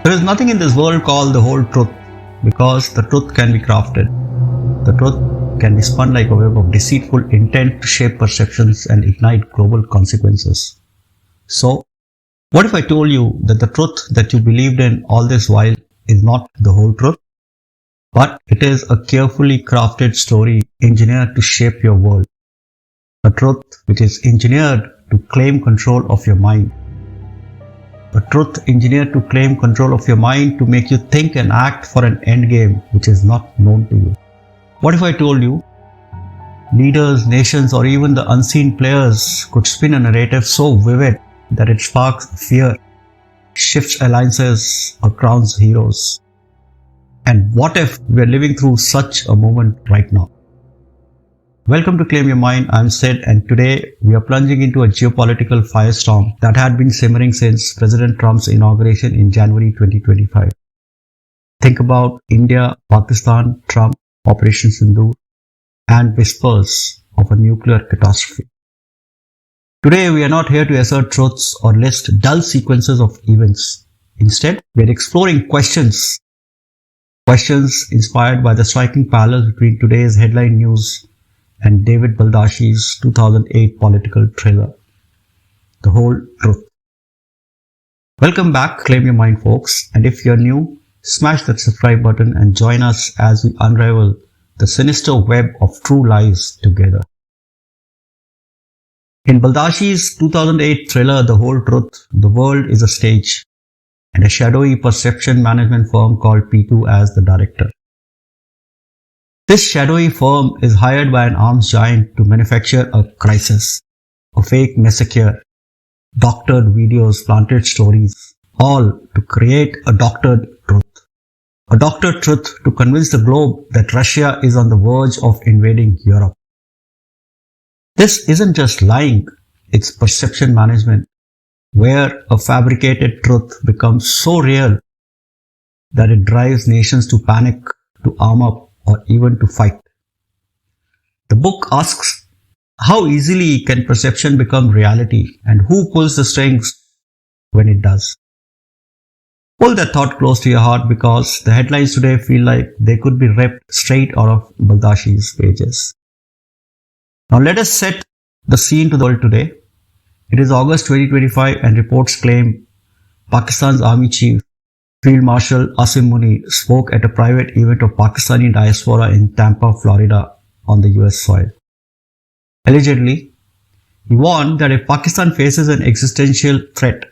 There is nothing in this world called the whole truth, because the truth can be crafted. The truth can be spun like a web of deceitful intent to shape perceptions and ignite global consequences. So, what if I told you that the truth that you believed in all this while is not the whole truth, but it is a carefully crafted story engineered to shape your world? A truth which is engineered to claim control of your mind. A truth engineered to claim control of your mind to make you think and act for an end game which is not known to you. What if I told you leaders, nations, or even the unseen players could spin a narrative so vivid that it sparks fear, shifts alliances, or crowns heroes? And what if we are living through such a moment right now? Welcome to Claim Your Mind. I'm Sid, and today we are plunging into a geopolitical firestorm that had been simmering since President Trump's inauguration in January 2025. Think about India, Pakistan, Trump, Operation Sindoor, and whispers of a nuclear catastrophe. Today we are not here to assert truths or list dull sequences of events. Instead, we are exploring questions inspired by the striking parallels between today's headline news and David Baldacci's 2008 political thriller, The Whole Truth. Welcome back, Claim Your Mind folks, and if you're new, smash that subscribe button and join us as we unravel the sinister web of true lies together. In Baldacci's 2008 thriller, The Whole Truth, the world is a stage, and a shadowy perception management firm called P2 as the director. This shadowy firm is hired by an arms giant to manufacture a crisis, a fake massacre, doctored videos, planted stories, all to create a doctored truth. A doctored truth to convince the globe that Russia is on the verge of invading Europe. This isn't just lying, it's perception management, where a fabricated truth becomes so real that it drives nations to panic, to arm up, or even to fight. The book asks, how easily can perception become reality, and who pulls the strings when it does? Pull that thought close to your heart, because the headlines today feel like they could be ripped straight out of Baldacci's pages. Now let us set the scene to the world today. It is August 2025 and reports claim Pakistan's army chief, Field Marshal Asim Munir, spoke at a private event of Pakistani diaspora in Tampa, Florida on the US soil. Allegedly, he warned that if Pakistan faces an existential threat,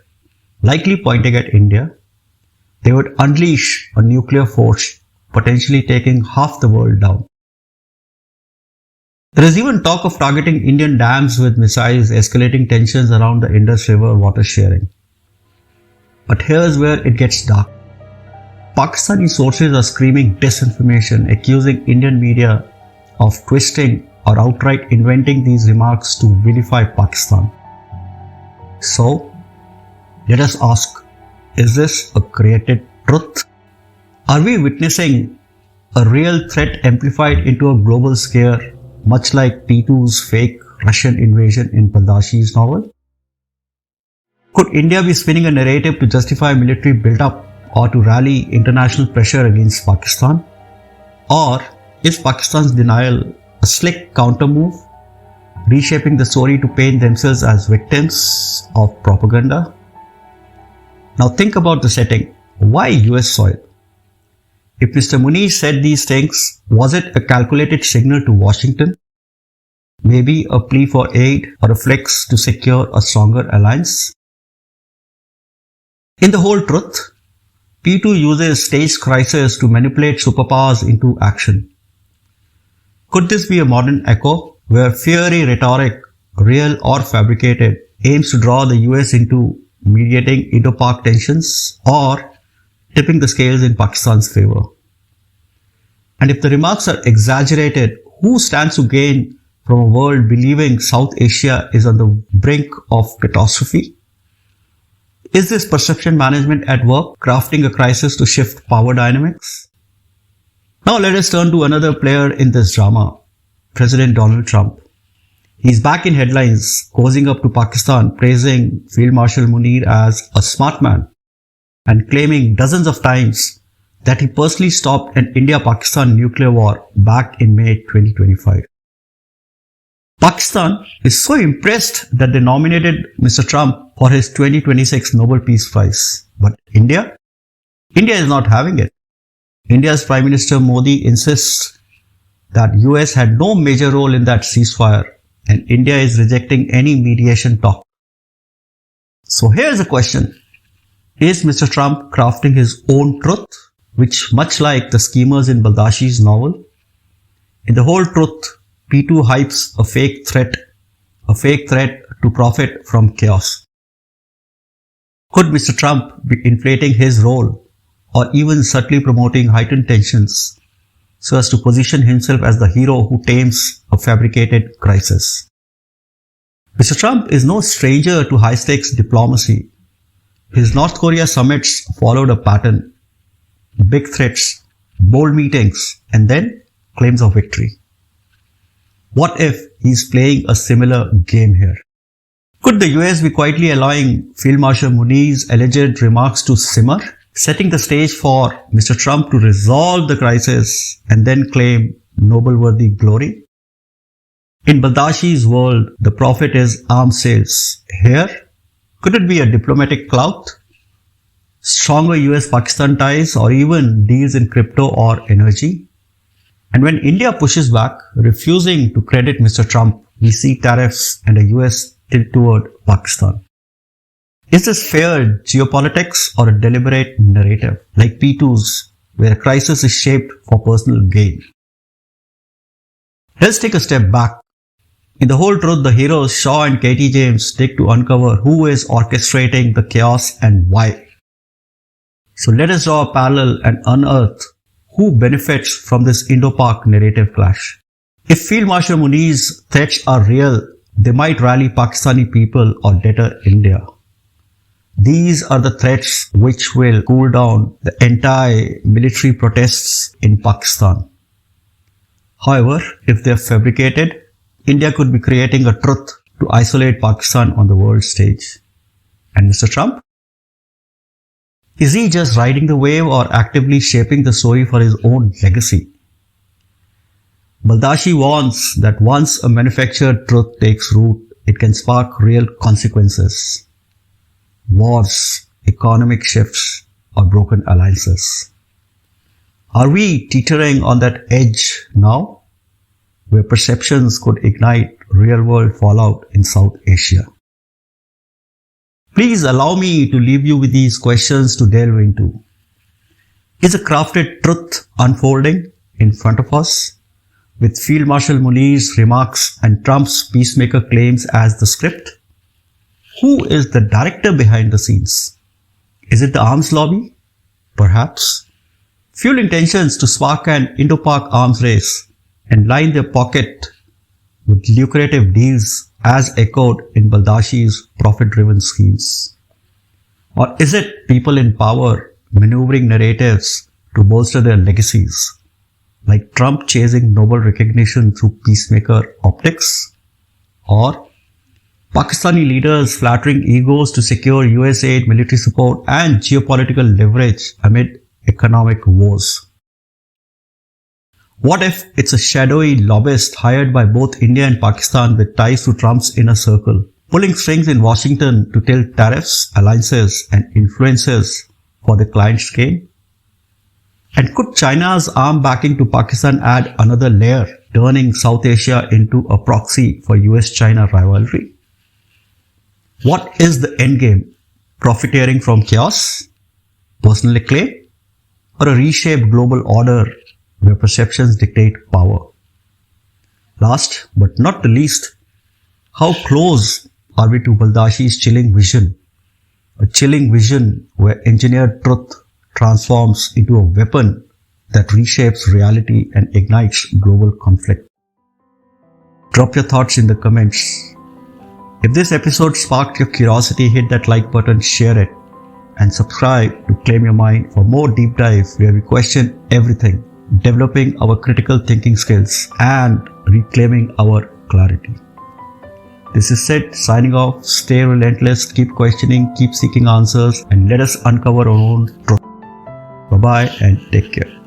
likely pointing at India, they would unleash a nuclear force, potentially taking half the world down. There is even talk of targeting Indian dams with missiles, escalating tensions around the Indus River water sharing. But here's where it gets dark. Pakistani sources are screaming disinformation, accusing Indian media of twisting or outright inventing these remarks to vilify Pakistan. So, let us ask, is this a created truth? Are we witnessing a real threat amplified into a global scare, much like P2's fake Russian invasion in Baldacci's novel? Could India be spinning a narrative to justify military build-up or to rally international pressure against Pakistan? Or is Pakistan's denial a slick counter-move, reshaping the story to paint themselves as victims of propaganda? Now think about the setting. Why US soil? If Mr. Munir said these things, was it a calculated signal to Washington? Maybe a plea for aid or a flex to secure a stronger alliance? In The Whole Truth, P2 uses staged crisis to manipulate superpowers into action. Could this be a modern echo where fiery rhetoric, real or fabricated, aims to draw the US into mediating Indo-Pak tensions or tipping the scales in Pakistan's favor? And if the remarks are exaggerated, who stands to gain from a world believing South Asia is on the brink of catastrophe? Is this perception management at work, crafting a crisis to shift power dynamics? Now let us turn to another player in this drama, President Donald Trump. He's back in headlines, cozying up to Pakistan, praising Field Marshal Munir as a smart man. and claiming dozens of times that he personally stopped an India-Pakistan nuclear war back in May 2025. Pakistan is so impressed that they nominated Mr. Trump for his 2026 Nobel Peace Prize. But India? India is not having it. India's Prime Minister Modi insists that US had no major role in that ceasefire and India is rejecting any mediation talk. So here's a question. Is Mr. Trump crafting his own truth, which much like the schemers in Baldacci's novel? In The Whole Truth, P2 hypes a fake threat to profit from chaos. Could Mr. Trump be inflating his role or even subtly promoting heightened tensions so as to position himself as the hero who tames a fabricated crisis? Mr. Trump is no stranger to high-stakes diplomacy. His North Korea summits followed a pattern: big threats, bold meetings, and then claims of victory. What if he's playing a similar game here? Could the US be quietly allowing Field Marshal Munir's alleged remarks to simmer, setting the stage for Mr. Trump to resolve the crisis and then claim Nobel-worthy glory? In Baldacci's world, the profit is arms sales. Here, could it be a diplomatic clout, stronger US-Pakistan ties, or even deals in crypto or energy? And when India pushes back, refusing to credit Mr. Trump, we see tariffs and a US tilt toward Pakistan. Is this fair geopolitics or a deliberate narrative, like P2's, where a crisis is shaped for personal gain? Let's take a step back. In The Whole Truth, the heroes Shaw and Katie James dig to uncover who is orchestrating the chaos and why. So let us draw a parallel and unearth who benefits from this Indo-Pak narrative clash. If Field Marshal Munir's threats are real, they might rally Pakistani people or deter India. These are the threats which will cool down the anti-military protests in Pakistan. However, if they are fabricated, India could be creating a truth to isolate Pakistan on the world stage. And Mr. Trump? Is he just riding the wave or actively shaping the story for his own legacy? Baldacci warns that once a manufactured truth takes root, it can spark real consequences. Wars, economic shifts, or broken alliances. Are we teetering on that edge now, where perceptions could ignite real-world fallout in South Asia? Please allow me to leave you with these questions to delve into. Is a crafted truth unfolding in front of us, with Field Marshal Munir's remarks and Trump's peacemaker claims as the script? Who is the director behind the scenes? Is it the arms lobby? Perhaps. Fueling tensions to spark an Indo-Pak arms race and line their pocket with lucrative deals as echoed in Baldacci's profit-driven schemes? Or is it people in power maneuvering narratives to bolster their legacies, like Trump chasing Nobel recognition through peacemaker optics? Or Pakistani leaders flattering egos to secure US aid, military support and geopolitical leverage amid economic woes? What if it's a shadowy lobbyist hired by both India and Pakistan with ties to Trump's inner circle, pulling strings in Washington to tilt tariffs, alliances and influences for the client's gain? And could China's arm backing to Pakistan add another layer, turning South Asia into a proxy for US-China rivalry? What is the endgame? Profiteering from chaos? Personal acclaim? Or a reshaped global order where perceptions dictate power? Last but not the least, how close are we to Baldacci's chilling vision? A chilling vision where engineered truth transforms into a weapon that reshapes reality and ignites global conflict. Drop your thoughts in the comments. If this episode sparked your curiosity, hit that like button, share it, and subscribe to Claim Your Mind for more deep dive where we question everything, developing our critical thinking skills and reclaiming our clarity. This is Sid signing off. Stay relentless, keep questioning, keep seeking answers, and let us uncover our own truth. Bye bye and take care.